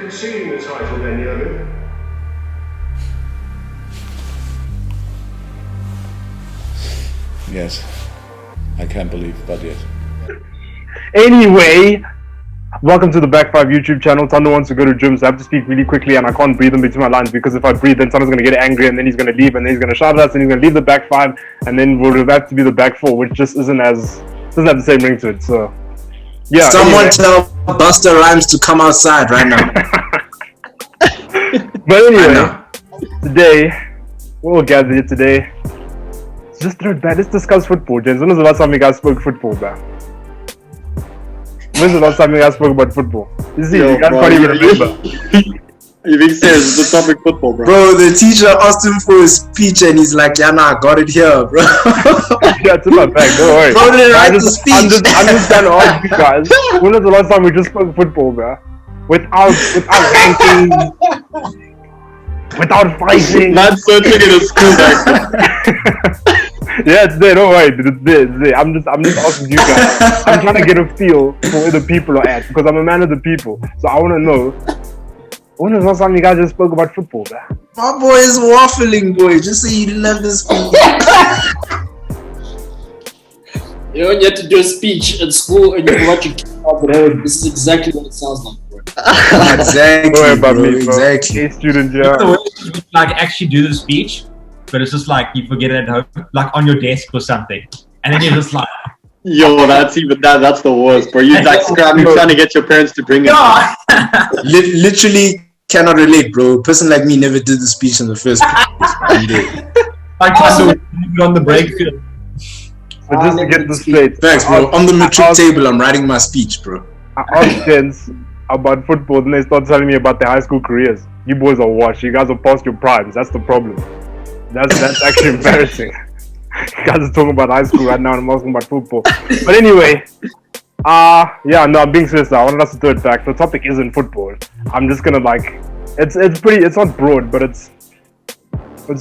conceding the title then, Jürgen? Yes. I can't believe, but yes. Anyway, welcome to the Back 5 YouTube channel. Tando wants to go to gym, so I have to speak really quickly and I can't breathe in between my lines because if I breathe, then Tando's going to get angry and then he's going to leave and then he's going to shout at us and he's going to leave the Back 5 and then we'll have to be the Back 4, which just doesn't have the same ring to it. So, yeah. Someone tell Buster Rhymes to come outside right now. But anyway, today, we're all gathered here today. Just throw it back. Let's discuss football, gents. When was the last time you guys spoke football, man? When's the last time you guys spoke about football? You see, you guys can't even remember. You being serious? It's the topic football, bro. Bro, the teacher asked him for a speech and he's like, yeah, nah, I got it here, bro. Yeah, it's in my bag, don't worry. Bro didn't write the speech. I'm just trying to ask you guys, when was the last time we just spoke football, bro? Without ranking, without fighting. Not searching in a school bag. Yeah, it's there, don't worry, it's there. I'm just asking you guys. I'm trying to get a feel for where the people are at because I'm a man of the people. So I want to know, when was the last time you guys just spoke about football, man? My boy is waffling, boy. Just say you didn't have this speech. You know, when you have to do a speech at school and you watch your kid out the road, this is exactly what it sounds like, bro. Exactly, Don't worry about bro, me, bro. exactly. Hey, student, yeah. The way you like actually do the speech, but it's just like you forget it at home, like on your desk or something, and then you're just like, Yo, that's the worst, bro. You like scrabbling trying to get your parents to bring it. Literally cannot relate, bro. A person like me never did the speech in the first place. like trying to do it on the break field. But just to get this straight. Thanks, bro. On the matric table, I'm writing my speech, bro. I asked gents about football, then they start telling me about their high school careers. You boys are washed. You guys are past your primes. That's the problem. That's actually embarrassing. You guys are talking about high school right now and I'm asking about football. But anyway, yeah, no, I'm being serious now. I wanted us to throw it back. The topic isn't football. I'm just gonna it's not broad, but it's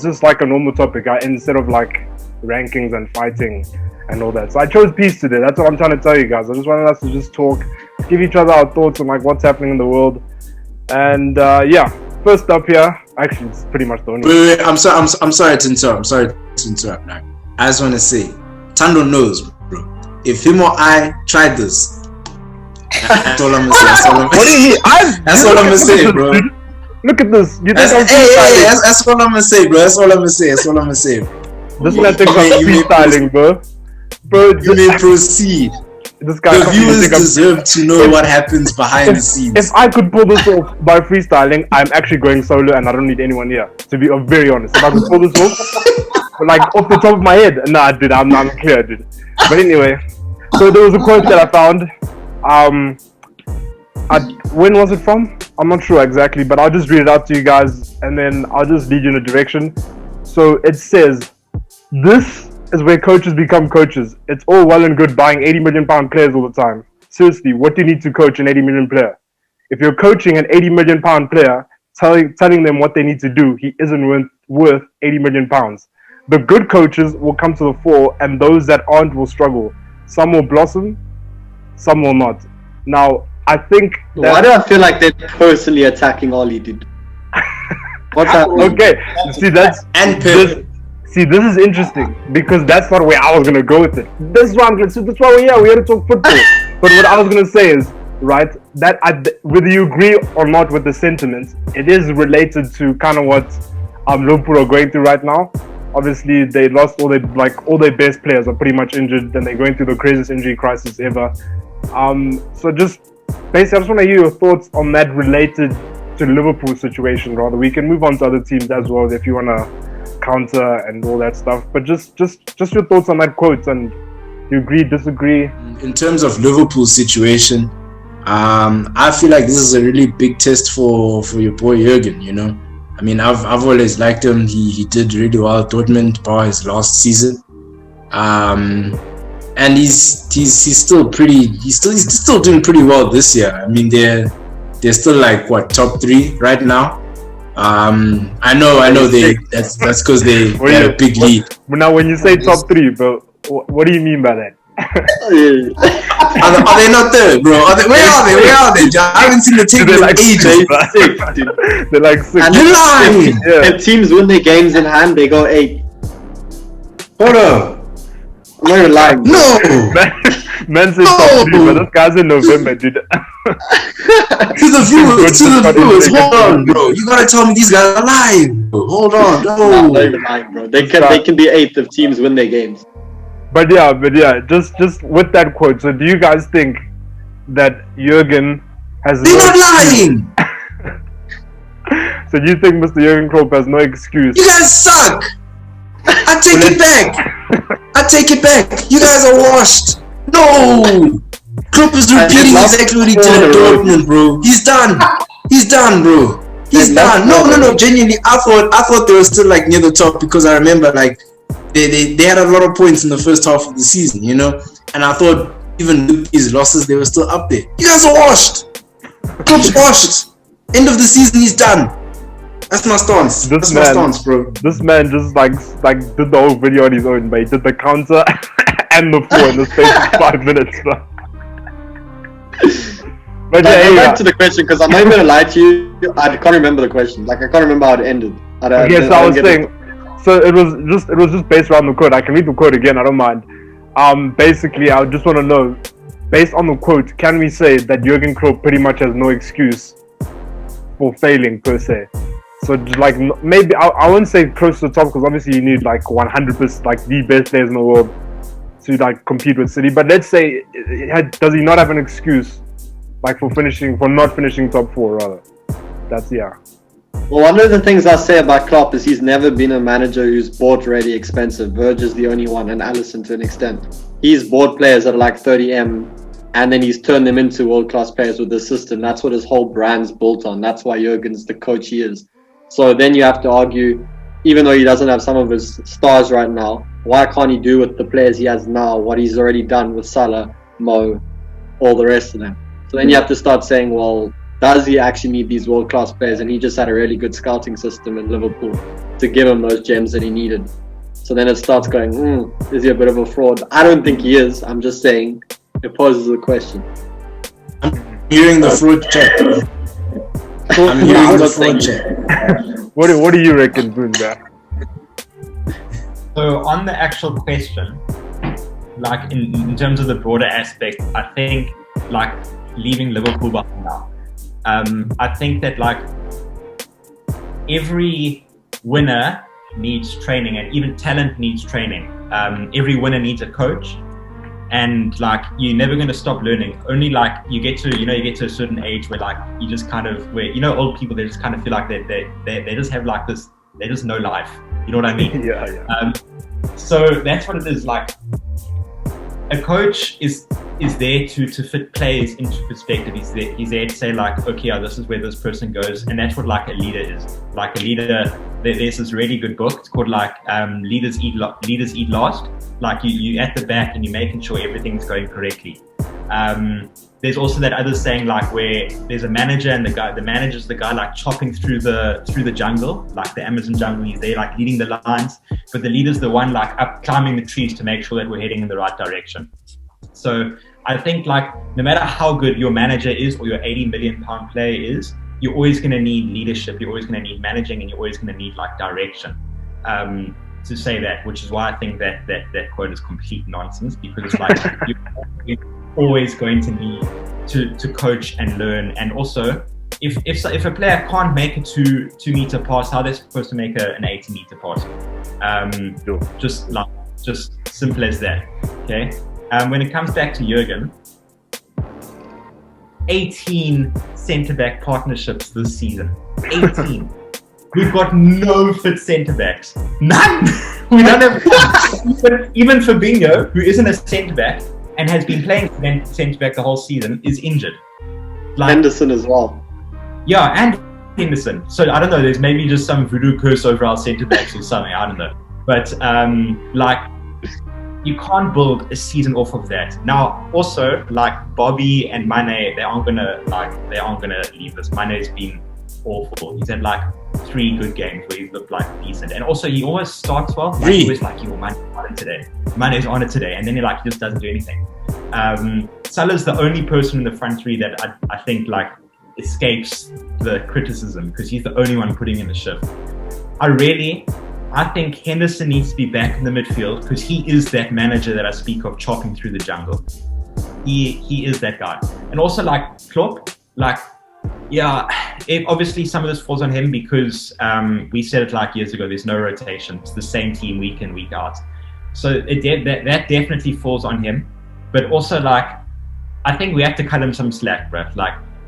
just like a normal topic instead of like rankings and fighting and all that. So I chose peace today. That's what I'm trying to tell you guys. I just wanted us to just talk, give each other our thoughts on like what's happening in the world. And yeah, first up here, actually it's pretty much the only Wait, I'm sorry to interrupt now. I just want to say, Tando knows, bro. If him or I tried this, that's all I'm gonna say. What do you mean? That's all I'm gonna say, bro. Look at this. You think That's, I'm hey, freestyling? that's all I'm gonna say, bro. That's all I'm gonna say. That's all I'm gonna say. This guy thinks I'm freestyling, bro. Bro, You may proceed. this guy The completely viewers think I'm- deserve to know what happens behind the scenes. If I could pull this off by freestyling, I'm actually going solo and I don't need anyone here. To be very honest, if I could pull this off, like off the top of my head, nah, dude, I'm clear, dude. But anyway, so there was a quote that I found. When was it from? I'm not sure exactly, but I'll just read it out to you guys and then I'll just lead you in a direction. So it says, "This is where coaches become coaches. It's all well and good buying 80 million pound players all the time. Seriously, what do you need to coach an 80 million player? If you're coaching an 80 million pound player, telling them what they need to do, he isn't worth 80 million pounds. The good coaches will come to the fore and those that aren't will struggle. Some will blossom, some will not." Now, I think that... Why do I feel like they're personally attacking Ollie, dude? What's happening? Okay, see, that's... And See, this is interesting because that's not where I was gonna go with it. That's why that's why we're here. We're here to talk football. But what I was gonna say is, right, that whether you agree or not with the sentiment, it is related to kind of what Liverpool are going through right now. Obviously, they lost all their best players are pretty much injured, and they're going through the craziest injury crisis ever. So just basically, I just want to hear your thoughts on that related to Liverpool situation. Rather, we can move on to other teams as well if you wanna counter and all that stuff, but just your thoughts on that quote, and you agree, disagree? in terms of Liverpool's situation, I feel like this is a really big test for your boy Jürgen. You know, I mean, I've always liked him. He did really well at Dortmund bar his last season, and he's still doing pretty well this year. I mean, they're still like top 3 right now. I know that's because they had a big lead. Now, when you say top 3, but what do you mean by that? Are they not there, bro? Where are they? I haven't seen the team in ages. They're like 6. And You're lying. if teams win their games in hand, they go 8. Hold up. I'm not even lying. No. Man says top 3, but this guy's in November, dude. To the viewers, hold on, bro. You gotta tell me these guys are lying, bro. Hold on, I'm not no. even lying, bro. They can be 8th if teams win their games. But yeah, just with that quote. So, do you guys think that Jürgen has? They're not lying. So, you think Mr. Jürgen Klopp has no excuse? You guys suck. I take it back. You guys are washed. No. Klopp is repeating exactly what he did at Dortmund, bro. He's done, bro. He's done. No. Genuinely, I thought they were still like near the top because I remember like they had a lot of points in the first half of the season, you know. And I thought even with these losses, they were still up there. You guys are washed. Klopp's washed. End of the season, he's done. That's my stance. My stance, bro. This man just like did the whole video on his own, but he did the counter and the 4 in the space of 5 minutes, bro. But yeah, back to the question because I'm not even gonna lie to you. I can't remember the question. Like I can't remember how it ended. Okay, so I was saying. So it was just based around the quote. I can read the quote again. I don't mind. Basically, I just want to know, based on the quote, can we say that Jürgen Klopp pretty much has no excuse for failing per se? So just like maybe I wouldn't say close to the top because obviously you need like 100% like the best players in the world to like compete with City. But let's say, does he not have an excuse like for not finishing top 4 rather? That's Well, one of the things I say about Klopp is he's never been a manager who's bought really expensive. Verge is the only one, and Alisson to an extent. He's bought players that are like 30M, and then he's turned them into world-class players with the system. That's what his whole brand's built on. That's why Jürgen's the coach he is. So then you have to argue, even though he doesn't have some of his stars right now, why can't he do with the players he has now what he's already done with Salah, Mo, all the rest of them? So then you have to start saying, well, does he actually need these world-class players? And he just had a really good scouting system in Liverpool to give him those gems that he needed. So then it starts going, is he a bit of a fraud? I don't think he is. I'm just saying it poses a question. I'm hearing the fraud chat. I'm hearing the fraud chat. What do you reckon, Bunda? So on the actual question, like in terms of the broader aspect, I think like leaving Liverpool behind now. I think that like every winner needs training, and even talent needs training. Every winner needs a coach, and like you're never going to stop learning. Only like you get to a certain age where like you just kind of old people, they just kind of feel like they just have like this, they just know life. You know what I mean? Yeah. So that's what it is. Like a coach is there to fit players into perspective. He's there to say like, okay, this is where this person goes, and that's what like a leader is. Like a leader, there's this really good book. It's called like Leaders Eat Last. Like you at the back and you're making sure everything's going correctly. There's also that other saying like where there's a manager and the manager's the guy like chopping through the jungle, like the Amazon jungle. He's there like leading the lines, but the leader's the one like up climbing the trees to make sure that we're heading in the right direction. So I think like no matter how good your manager is or your £80 million player is, you're always going to need leadership. You're always going to need managing, and you're always going to need like direction. To say that, which is why I think that quote is complete nonsense, because it's like you're always going to need to coach and learn. And also, if a player can't make a 2-meter pass, how they're supposed to make an 80-meter pass? Just simple as that. Okay. When it comes back to Jürgen, 18 centre-back partnerships this season. 18. We've got no fit centre-backs. None! We don't have... even Fabinho, who isn't a centre-back and has been playing centre-back the whole season, is injured. Like, Henderson as well. Yeah, and Henderson. So I don't know, there's maybe just some voodoo curse over our centre-backs or something, I don't know. But like, you can't build a season off of that. Now, also, like Bobby and Mane, they aren't gonna leave this. Mane's been awful. He's had like 3 good games where he's looked like decent, and also he always starts well. Like, he was like, "Yo, man, today." Mane's on it today, and then he just doesn't do anything. Salah's the only person in the front three that I think escapes the criticism because he's the only one putting in the shift. I think Henderson needs to be back in the midfield because he is that manager that I speak of, chopping through the jungle. He is that guy. And also Klopp, obviously some of this falls on him because we said it years ago, there's no rotation. It's the same team week in, week out. So that definitely falls on him. But also I think we have to cut him some slack, bro.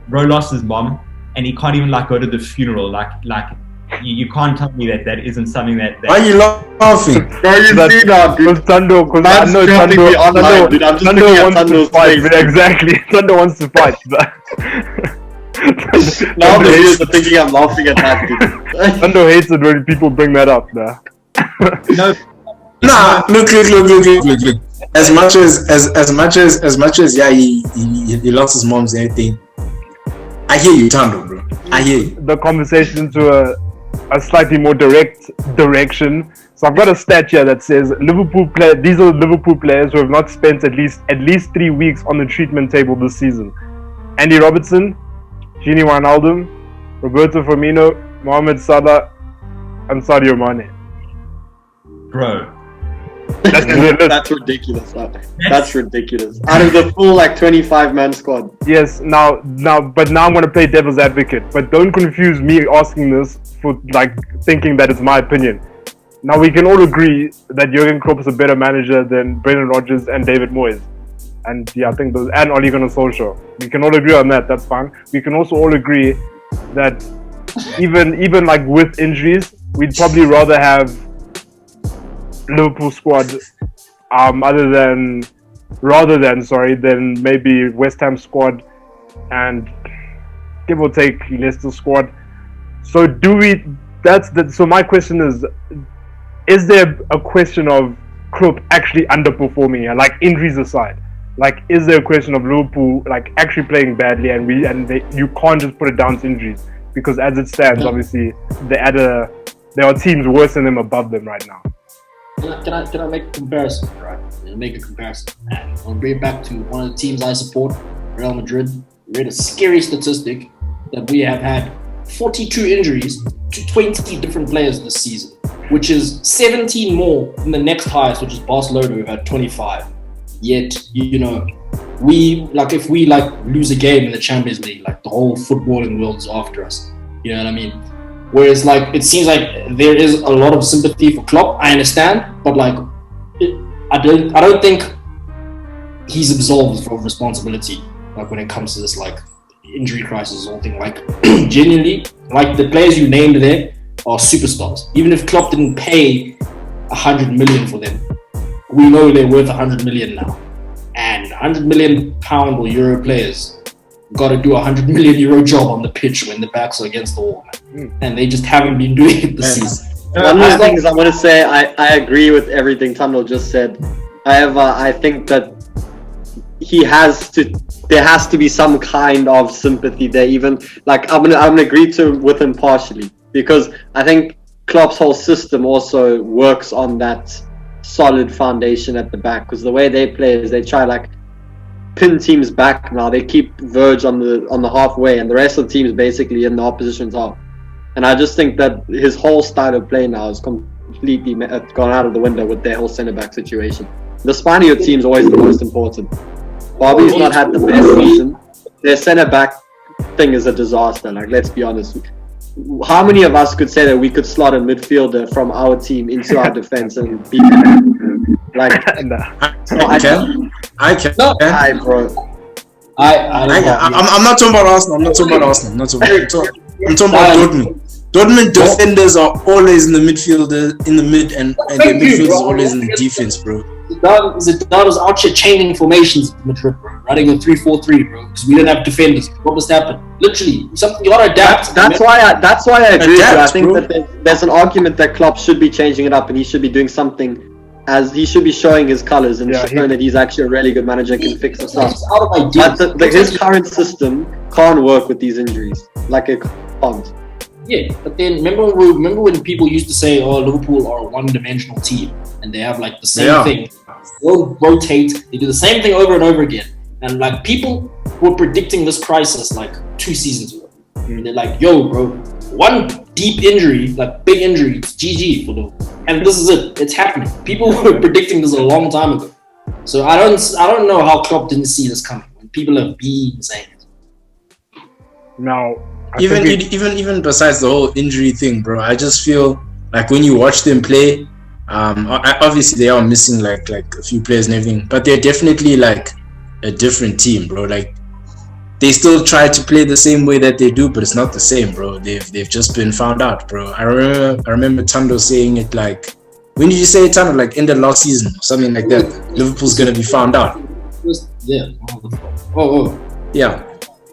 Bro lost his mom and he can't even go to the funeral. You can't tell me that isn't something that Why are you laughing? Bro, you see that, dude? Tando, because I know Tando wants to fight. Exactly, Tando wants to fight. Now the viewers are thinking I'm laughing at that, dude. Tando hates it when people bring that up. Nah. No. Nah, look. As much as he lost his mom's and everything. I hear you, Tando, bro. I hear you. The conversation to a slightly more direct direction. So I've got a stat here that says these are Liverpool players who have not spent at least 3 weeks on the treatment table this season. Andy Robertson, Gini Wijnaldum, Roberto Firmino, Mohamed Salah, and Sadio Mane. Bro. That's ridiculous. That's ridiculous. Out of the full 25-man squad. Yes. Now I'm gonna play devil's advocate, but don't confuse me asking this for thinking that it's my opinion. Now we can all agree that Jürgen Klopp is a better manager than Brendan Rodgers and David Moyes, and I think and Ole Gunnar Solskjaer. We can all agree on that. That's fine. We can also all agree that even with injuries, we'd probably rather have Liverpool squad than maybe West Ham squad and give or take Leicester squad. So so my question is there a question of Klopp actually underperforming here, injuries aside? Is there a question of Liverpool actually playing badly you can't just put it down to injuries? Because as it stands, obviously there are teams worse than them above them right now. Can I make a comparison, right? Make a comparison. And I'll bring it back to one of the teams I support, Real Madrid. We read a scary statistic that we have had 42 injuries to 20 different players this season, which is 17 more than the next highest, which is Barcelona, who've had 25. Yet, we if we lose a game in the Champions League, the whole footballing world is after us. You know what I mean? Whereas, it seems there is a lot of sympathy for Klopp. I understand, but I don't think he's absolved from responsibility. When it comes to this injury crisis or thing. Genuinely, the players you named there are superstars. Even if Klopp didn't pay 100 million for them, we know they're worth 100 million now. And 100 million pound or euro players got to do a 100 million euro job on the pitch when the backs are against the wall, man. And they just haven't been doing it this season. One of the things I want to say, I agree with everything Tando just said. However, I think that there has to be some kind of sympathy there. Even I'm gonna agree with him partially, because I think Klopp's whole system also works on that solid foundation at the back. Because the way they play is they try pin teams back now. They keep Verge on the halfway, and the rest of the team is basically in the opposition's half. And I just think that his whole style of play now is completely gone out of the window with their whole centre-back situation. The spine of your team is always the most important. Bobby's not had the best season. Their centre-back thing is a disaster. Let's be honest. How many of us could say that we could slot a midfielder from our team into our defense and beat them? I can. No, bro. I'm not talking about Arsenal. I'm talking about Dortmund. Dortmund defenders are always in the midfield, and their midfield is always in the defense, bro. Zidane was out here changing formations in Madrid, bro. Running a 3-4-3, bro, because we didn't have defenders. What must happen? Literally, something you gotta adapt. That's why I agree with you. I think that there's an argument that Klopp should be changing it up, and he should be doing something. As he should be showing his colours and showing that he's actually a really good manager and can fix himself. But his current system can't work with these injuries. It can't. Yeah, but then remember when people used to say, "Oh, Liverpool are a one-dimensional team," and they have the same thing They don't rotate. They do the same thing over and over again. And like people were predicting this crisis like 2 seasons ago. And they're like, "Yo, bro, one deep injury, like big injury, it's GG for Liverpool." And this is it. It's happening. People were predicting this a long time ago. So I don't know how Klopp didn't see this coming when people have been saying it. Now, even besides the whole injury thing, bro, I just feel like when you watch them play, obviously they are missing like a few players and everything, but they're definitely like a different team, bro. Like they still try to play the same way that they do, but it's not the same, bro. They've just been found out, bro. I remember Tando saying it like, when did you say it, Tando? Like in the last season or something like that. Liverpool's gonna be found out. Yeah. Yeah.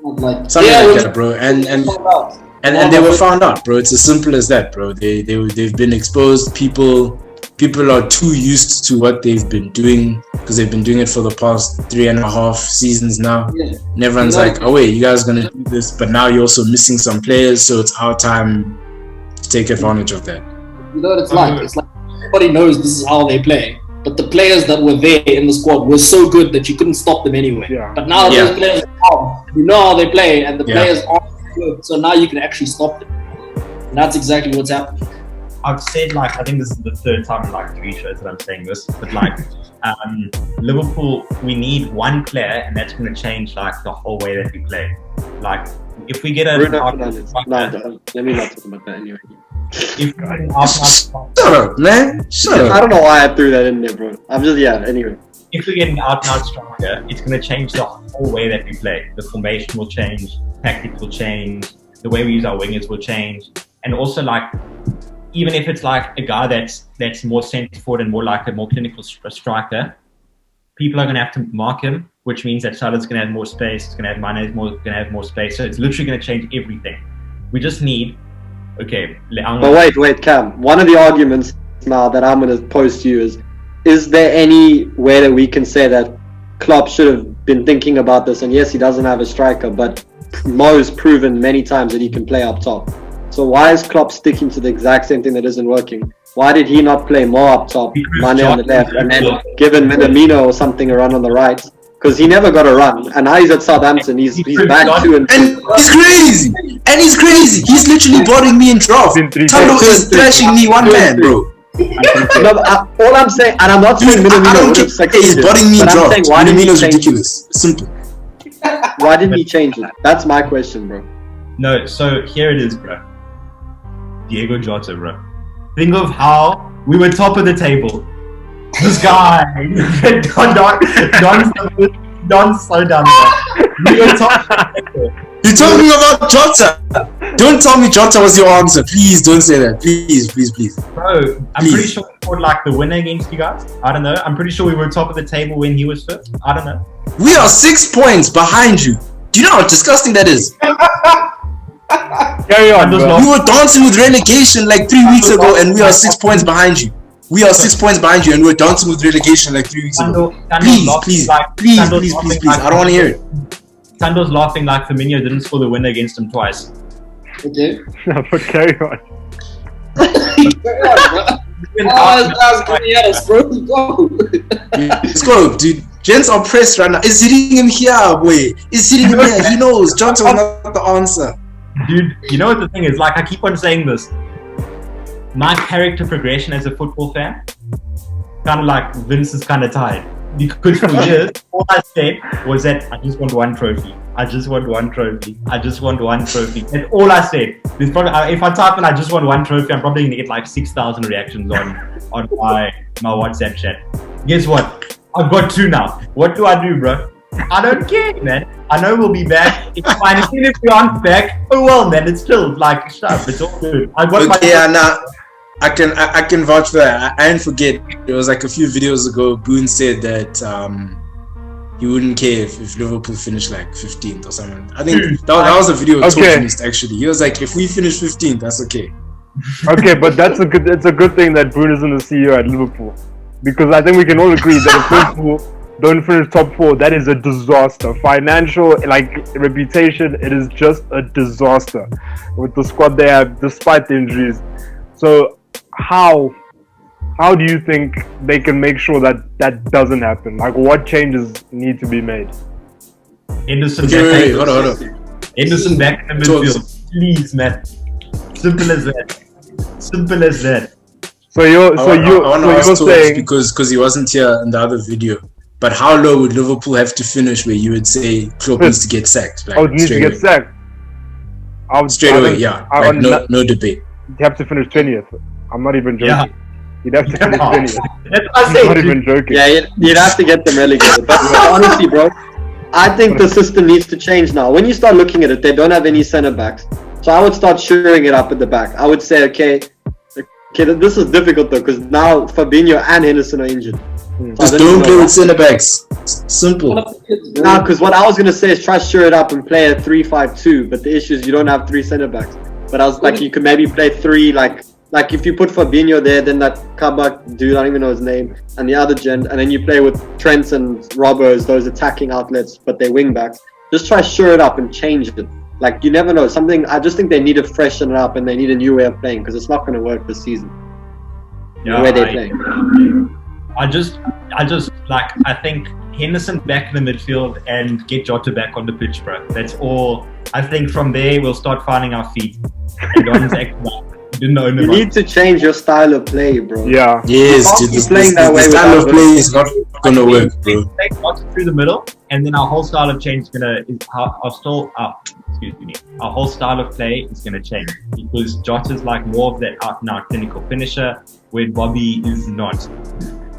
Like, something like that, bro. And they were found out, bro. It's as simple as that, bro. They've been exposed. People are too used to what they've been doing because they've been doing it for the past 3.5 seasons now. Yeah. And everyone's like, "Oh wait, you guys are gonna do this," but now you're also missing some players, so it's our time to take advantage of that. You know what it's like? It's like everybody knows this is how they play, but the players that were there in the squad were so good that you couldn't stop them anyway. Yeah. But now those players are gone. You know how they play, and the players aren't good, so now you can actually stop them. And that's exactly what's happening. I've said, like, I think this is the 3rd time in like 3 shows that I'm saying this, but like Liverpool, we need one player, and that's going to change like the whole way that we play. Like, if we get a Bruno Fernandes. No, let me not talk about that anyway. if we get an Shut up, man. Shut I up. don't know why I threw that in there, bro. I'm just anyway. if we get an out-and-out striker, it's going to change the whole way that we play. The formation will change, tactics will change, the way we use our wingers will change, and also like, even if it's like a guy that's more centre forward and more like a more clinical striker, people are going to have to mark him, which means that Salah's going to have more space, it's going to have Mane's going to have more space. So it's literally going to change everything. We just need, But wait, Cam. One of the arguments now that I'm going to pose to you is there any way that we can say that Klopp should have been thinking about this? And yes, he doesn't have a striker, but Mo's proven many times that he can play up top. So why is Klopp sticking to the exact same thing that isn't working? Why did he not play more up top, Mane on the left, and then given Minamino or something a run on the right? Because he never got a run, and now he's at Southampton. He's back to And he's crazy. He's literally boarding me in draft. Tando is thrashing me one man, bro. No, all I'm saying, and I'm not saying Minamino would have succeeded. He's boarding me in but I'm draft. saying, why didn't he Minamino's change ridiculous. Simple. it? Why didn't he change it? That's my question, bro. No, so here it is, bro. Diego Jota, bro. Think of how we were top of the table. This guy, Don, slow down. We were top of the table. You're talking about Jota. Don't tell me Jota was your answer. Please don't say that. Please. Bro, I'm pretty sure we scored like the winner against you guys. I don't know. I'm pretty sure we were top of the table when he was first. I don't know. We are 6 points behind you. Do you know how disgusting that is? Carry on, bro. We were dancing with relegation like 3 weeks ago, and we are 6 points behind you. We are 6 points behind you, and we're dancing with relegation like 3 weeks ago. Please. I don't want to hear it. Sando's laughing like Firmino didn't score the winner against him twice. Okay. No, but carry on. That's coming at us, bro. Go. Let's go, dude. Gents are pressed right now. It's hitting him here, boy. It's hitting him here. He knows. Jota was not the answer. Dude, you know what the thing is? Like, I keep on saying this. My character progression as a football fan, kind of like Vince is kind of tired. Because for years, all I said was that I just want one trophy. I just want one trophy. I just want one trophy. That's all I said. There's probably, if I type in I just want one trophy, I'm probably going to get like 6,000 reactions on my WhatsApp chat. Guess what? I've got 2 now. What do I do, bro? I don't care, man. I know we'll be back. It's fine. Even if we aren't back, oh well, man. It's still like, shut up. It's all good. I got I can vouch for that. I didn't forget. It was like a few videos ago. Boone said that he wouldn't care if Liverpool finished like 15th or something. I think that was a video of Torchmist actually. He was like, if we finish 15th, that's okay. Okay, but it's a good thing that Boone isn't the CEO at Liverpool, because I think we can all agree that if Liverpool don't finish top 4, that is a disaster. Financial, like reputation, it is just a disaster with the squad they have, despite the injuries. So how how do you think they can make sure that that doesn't happen? Like, what changes need to be made? Henderson Okay, back, wait, hold on. Henderson back in the midfield. Please, man. Simple as that. Simple as that. So you're I want to ask Torbs saying because he wasn't here in the other video. But how low would Liverpool have to finish where you would say Klopp needs to get sacked? Like, needs to get sacked. Straight away, yeah. Like, no debate. You have to finish 20th. I'm not even joking. Yeah. You'd have to finish 20th. That's what I I'm say, not dude. even joking. Yeah, you'd have to get them relegated. But honestly, bro, I think the system needs to change now. When you start looking at it, they don't have any centre backs. So I would start shoring it up at the back. I would say, okay, this is difficult though, because now Fabinho and Henderson are injured. So Just don't play with centre backs. Simple. No, because what I was gonna say is try to shore it up and play a 3-5-2. But the issue is you don't have 3 centre backs. But I was like, you could maybe play 3, like if you put Fabinho there, then that Kabak dude, I don't even know his name, and the other gen, and then you play with Trent and Robbo as those attacking outlets, but they're wing backs. Just try to shore it up and change it. Like, you never know. I just think they need to freshen it up and they need a new way of playing because it's not going to work this season. Yeah, the way they're playing. I think Henderson back in the midfield and get Jota back on the pitch, bro. That's all. I think from there we'll start finding our feet. And Don's acting like he didn't know You need to change your style of play, bro. Yeah. Yes, dude. Keep playing that The way style of without play is not going to work, bro. Take Jota through the middle, and then our whole style of change our whole style of play is gonna change because Jota's like more of that out and out clinical finisher, where Bobby is not.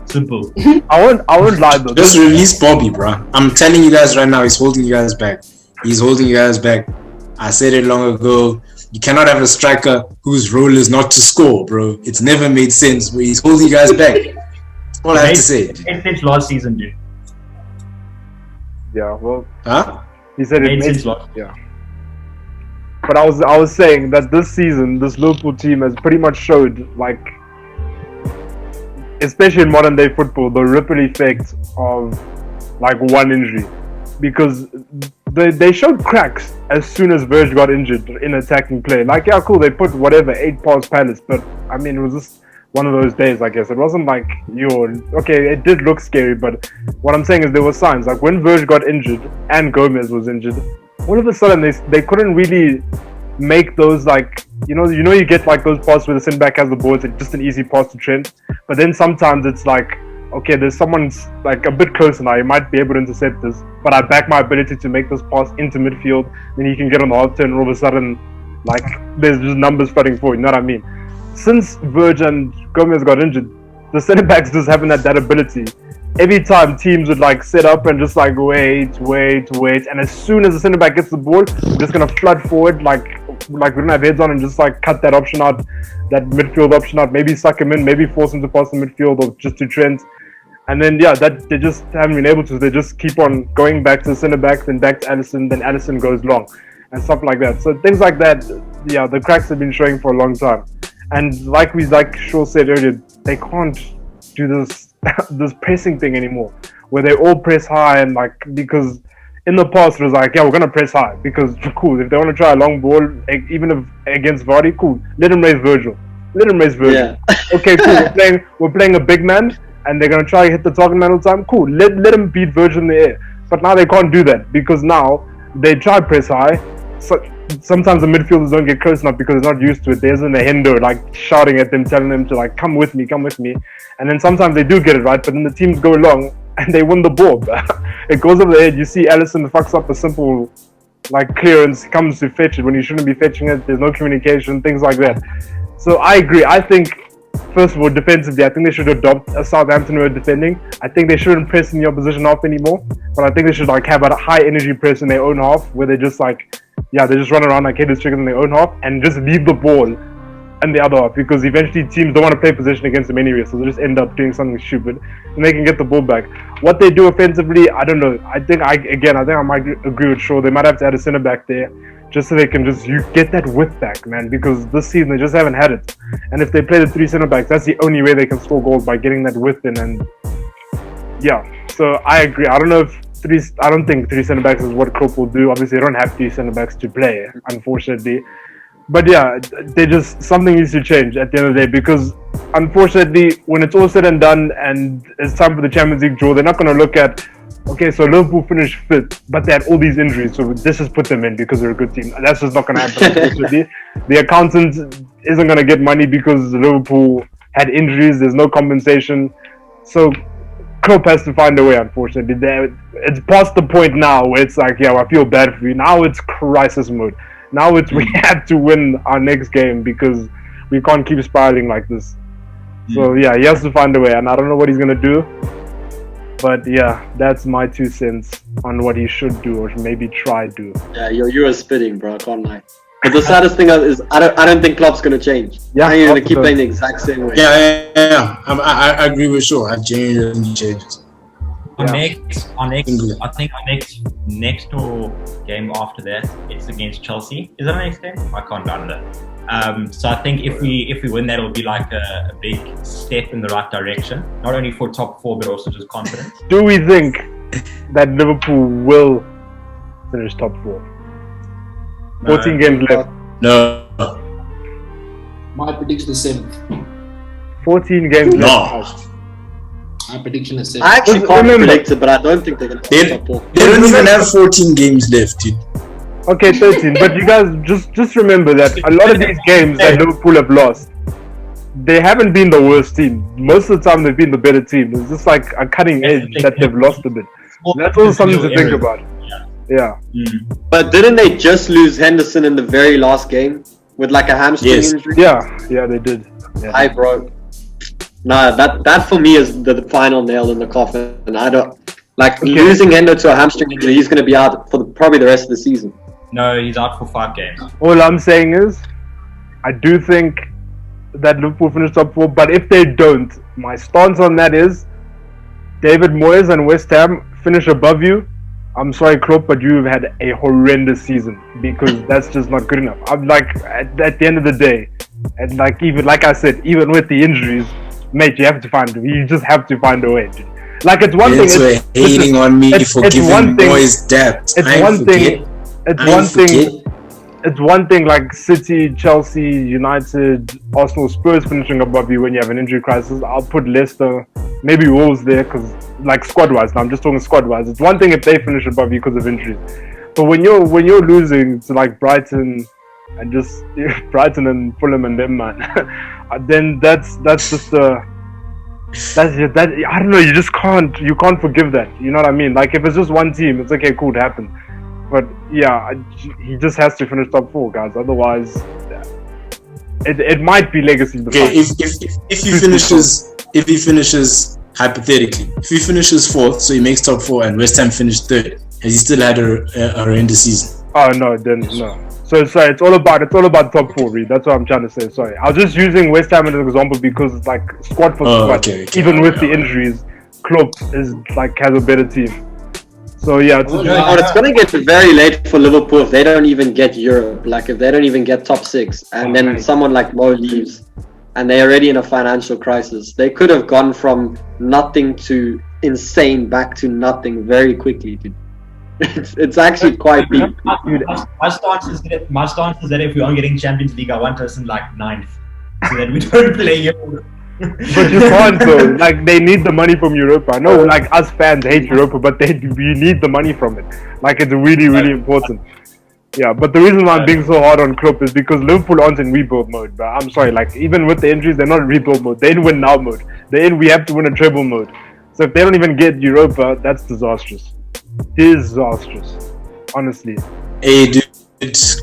Simple. I won't lie though. Just release Bobby, bro. I'm telling you guys right now, he's holding you guys back. He's holding you guys back. I said it long ago. You cannot have a striker whose role is not to score, bro. It's never made sense, but he's holding you guys back. That's all I have to say. Since last season, dude. Yeah, well, Huh? he said it Made made since last. Yeah. But I was saying that this season, this Liverpool team has pretty much showed, like, especially in modern day football, the ripple effect of like one injury, because they showed cracks as soon as Virg got injured in attacking play. Like, yeah, cool, they put whatever 8 past Palace, but I mean, it was just one of those days, I guess. It wasn't like okay, it did look scary, but what I'm saying is there were signs. Like when Virg got injured and Gomez was injured, all of a sudden they couldn't really make those, like, you get like those passes where the centre back has the ball, it's just an easy pass to Trent, but then sometimes it's like, okay, there's someone's like a bit closer now, he might be able to intercept this, but I back my ability to make this pass into midfield, then he can get on the half turn, and all of a sudden, like, there's just numbers flooding forward, you know what I mean? Since Virg and Gomez got injured, the centre backs just haven't had that ability. Every time teams would like set up and just like wait, and as soon as the centre back gets the ball, we're just gonna flood forward like we don't have heads on and just like cut that option out, that midfield option out, maybe suck him in, maybe force him to pass the midfield or just to Trent. And then that they just haven't been able to. They just keep on going back to the centre back, then back to Alisson, then Alisson goes long and stuff like that. So things like that, the cracks have been showing for a long time. And like Shaw said earlier, they can't do this this pressing thing anymore, where they all press high, and like, because in the past it was like, yeah, we're gonna press high because cool, if they want to try a long ball, even if against Vardy, cool, let him raise Virgil. Yeah. Okay, cool, we're playing a big man and they're gonna try to hit the target man all the time, cool, let him beat Virgil in the air. But now they can't do that because now they try to press high. So sometimes the midfielders don't get close enough because they're not used to it. There isn't a Hendo like shouting at them, telling them to like come with me, and then sometimes they do get it right, but then the teams go long and they win the ball. It goes over the head. You see Alisson fucks up a simple like clearance, comes to fetch it when he shouldn't be fetching it. There's no communication, things like that. So I agree. I think, first of all, defensively, I think they should adopt a Southampton way of defending. I think they shouldn't press in the opposition half anymore, but I think they should like have a high energy press in their own half, where they just like, they just run around like headless chickens in their own half and just leave the ball in the other half, because eventually teams don't want to play possession against them anyway, so they just end up doing something stupid and they can get the ball back. What they do offensively, I don't know. I think I might agree with Shaw. They might have to add a centre back there just so they can get that width back, man, because this season they just haven't had it. And if they play the 3 centre backs, that's the only way they can score goals, by getting that width in. And so I agree. I don't think 3 centre backs is what Klopp will do. Obviously, they don't have 3 centre backs to play, unfortunately. But something needs to change at the end of the day, because unfortunately, when it's all said and done and it's time for the Champions League draw, they're not going to look at, okay, so Liverpool finished fifth, but they had all these injuries, so this just put them in because they're a good team. That's just not going to happen, unfortunately. The accountant isn't going to get money because Liverpool had injuries. There's no compensation. So Klopp has to find a way, unfortunately. It's past the point now where it's like, yeah, I feel bad for you. Now it's crisis mode. Now it's we have to win our next game because we can't keep spiraling like this. So yeah, he has to find a way, and I don't know what he's gonna do. But yeah, that's my 2 cents on what he should do or maybe try do. Yeah, you were spitting, bro. I can't lie. But the saddest thing is, I don't think Klopp's gonna change. Yeah, I think he's gonna keep playing the exact same way. Yeah. I agree with you. I genuinely don't think he changes. I think our next door game after that, it's against Chelsea. Is that our next game? I can't remember. So I think if we win that, it'll be like a big step in the right direction. Not only for top 4, but also just confidence. Do we think that Liverpool will finish top 4? 14 games left. No. My prediction is 7th. 14 games No. left. My prediction is 7th. I actually Just can't remember- predict it, but I don't think they're gonna They, top 4. they don't even have 14 games left, dude. Okay, 13. But you guys just remember that a lot of these games that Liverpool have lost, they haven't been the worst team. Most of the time, they've been the better team. It's just like a cutting edge that they've lost a bit. That's also something to think about. Yeah. But didn't they just lose Henderson in the very last game with like a hamstring Yes. injury? Yeah, they did. Yeah. Hi, bro. Nah, that for me is the final nail in the coffin. And I don't losing Hendo to a hamstring injury. He's going to be out for probably the rest of the season. No, he's out for 5 games. All I'm saying is, I do think that Liverpool finish top 4, but if they don't, my stance on that is David Moyes and West Ham finish above you. I'm sorry, Klopp, but you've had a horrendous season because that's just not good enough. I'm like, at the end of the day, and like I said, even with the injuries, mate, you just have to find a way. Dude. Like it's one It's thing. hating on me for it's one giving thing- boys depth. It's one thing like City, Chelsea, United, Arsenal, Spurs finishing above you when you have an injury crisis. I'll put Leicester, maybe Wolves there because like squad-wise. Now I'm just talking squad-wise. It's one thing if they finish above you because of injuries, but when you're losing to like Brighton and just Brighton and Fulham and them, man, then that's just I don't know. You just can't forgive that. You know what I mean? Like if it's just one team, it's okay, cool, it happened. But yeah, he just has to finish top 4, guys. Otherwise, it might be legacy. Okay, if he finishes hypothetically, if he finishes 4th, so he makes top 4, and West Ham finished 3rd, has he still had a horrendous season? Oh no, then no. So sorry, it's all about top 4, Reed. That's what I'm trying to say. Sorry, I was just using West Ham as an example because it's like squad for squad. Okay. Even with the injuries, Klopp is like has a better team. So yeah, it's going to get very late for Liverpool if they don't even get Europe. Like if they don't even get top 6, and then someone like Mo leaves, and they're already in a financial crisis. They could have gone from nothing to insane back to nothing very quickly, dude. It's actually quite deep. My stance is that if we aren't getting Champions League, I want us in like 9th, so that we don't play Europe. But you can't though. Like they need the money from Europa. I know, like us fans hate Europa, but we need the money from it. Like it's really, really important. Yeah, but the reason why I'm being so hard on Klopp is because Liverpool aren't in rebuild mode. But I'm sorry, like even with the injuries, they're not in rebuild mode. They're in win now mode. They're in we have to win a treble mode. So if they don't even get Europa, that's disastrous. Disastrous, honestly. Hey, dude,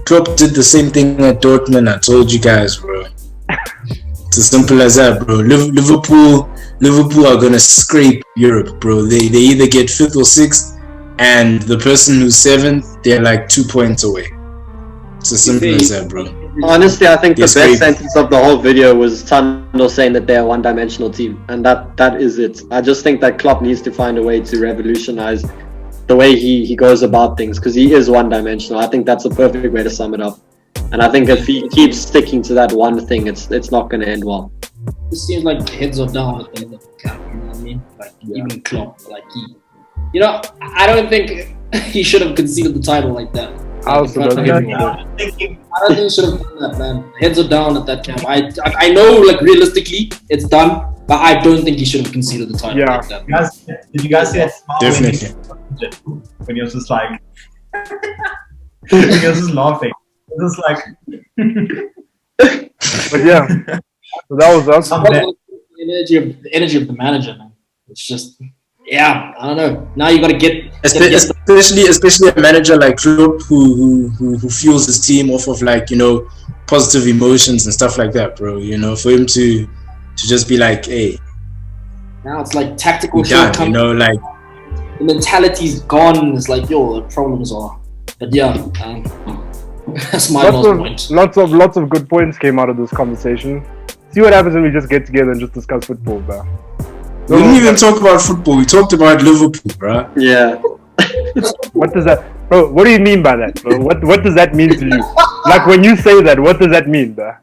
Klopp did the same thing at Dortmund. I told you guys, bro. It's as simple as that, bro. Liverpool are gonna scrape Europe, bro. They either get 5th or 6th, and the person who's 7th, they're like 2 points away. It's as simple as that, bro. Honestly, I think the Yes, best great. sentence of the whole video was Tando saying that they're a one-dimensional team, and that is it. I just think that Klopp needs to find a way to revolutionize the way he goes about things, because he is one-dimensional. I think that's a perfect way to sum it up. And I think if he keeps sticking to that one thing, it's not going to end well. It seems like heads are down at the end of the camp. You know what I mean? Like even Klopp, like I don't think he should have conceded the title like that. I also don't get it. I don't think he should have done that, man. Heads are down at that camp. I know, like, realistically, it's done, but I don't think he should have conceded the title like that. Did you guys see that smile? Definitely. When he was just like, when he was just laughing. It was like, But yeah, so that was us. The energy of the manager, man. It's just, yeah, I don't know. Now you got to get Especially a manager like Klopp who fuels his team off of, like, you know, positive emotions and stuff like that, bro. You know, for him to just be like, hey, now it's like tactical done, you shortcomings. know, like, The mentality's gone. It's like, yo, the problems are. But yeah, that's my last point. Lots of good points came out of this conversation. See what happens when we just get together and just discuss football, bro. we didn't even talk about football. We talked about Liverpool, bro. Yeah. What does that, bro? What do you mean by that, bro? What does that mean to you? Like, when you say that, what does that mean, bro?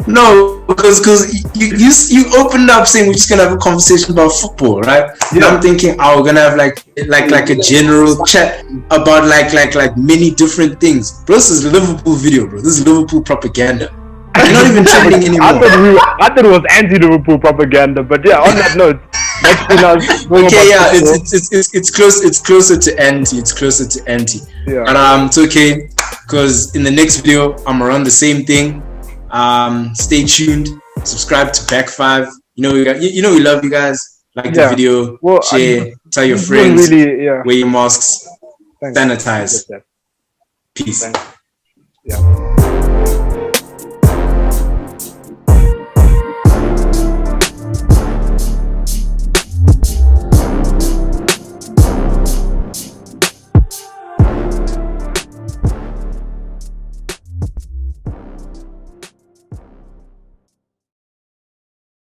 No, because you opened up saying we're just gonna have a conversation about football, right? Yeah. I'm thinking, we're gonna have like a general chat about like many different things. Bro, this is a Liverpool video, bro. This is Liverpool propaganda. You're not even trending anymore. I thought it was anti-Liverpool propaganda, but yeah. On that note, let's okay, yeah, it's close. It's closer to anti. It's closer to anti. Yeah. But it's okay, because in the next video I'm around the same thing. Stay tuned. Subscribe to Back 5. You know we love you guys. Like the video, share, tell your friends. Wear your masks. Thanks. Sanitize. Peace. Thanks. Yeah.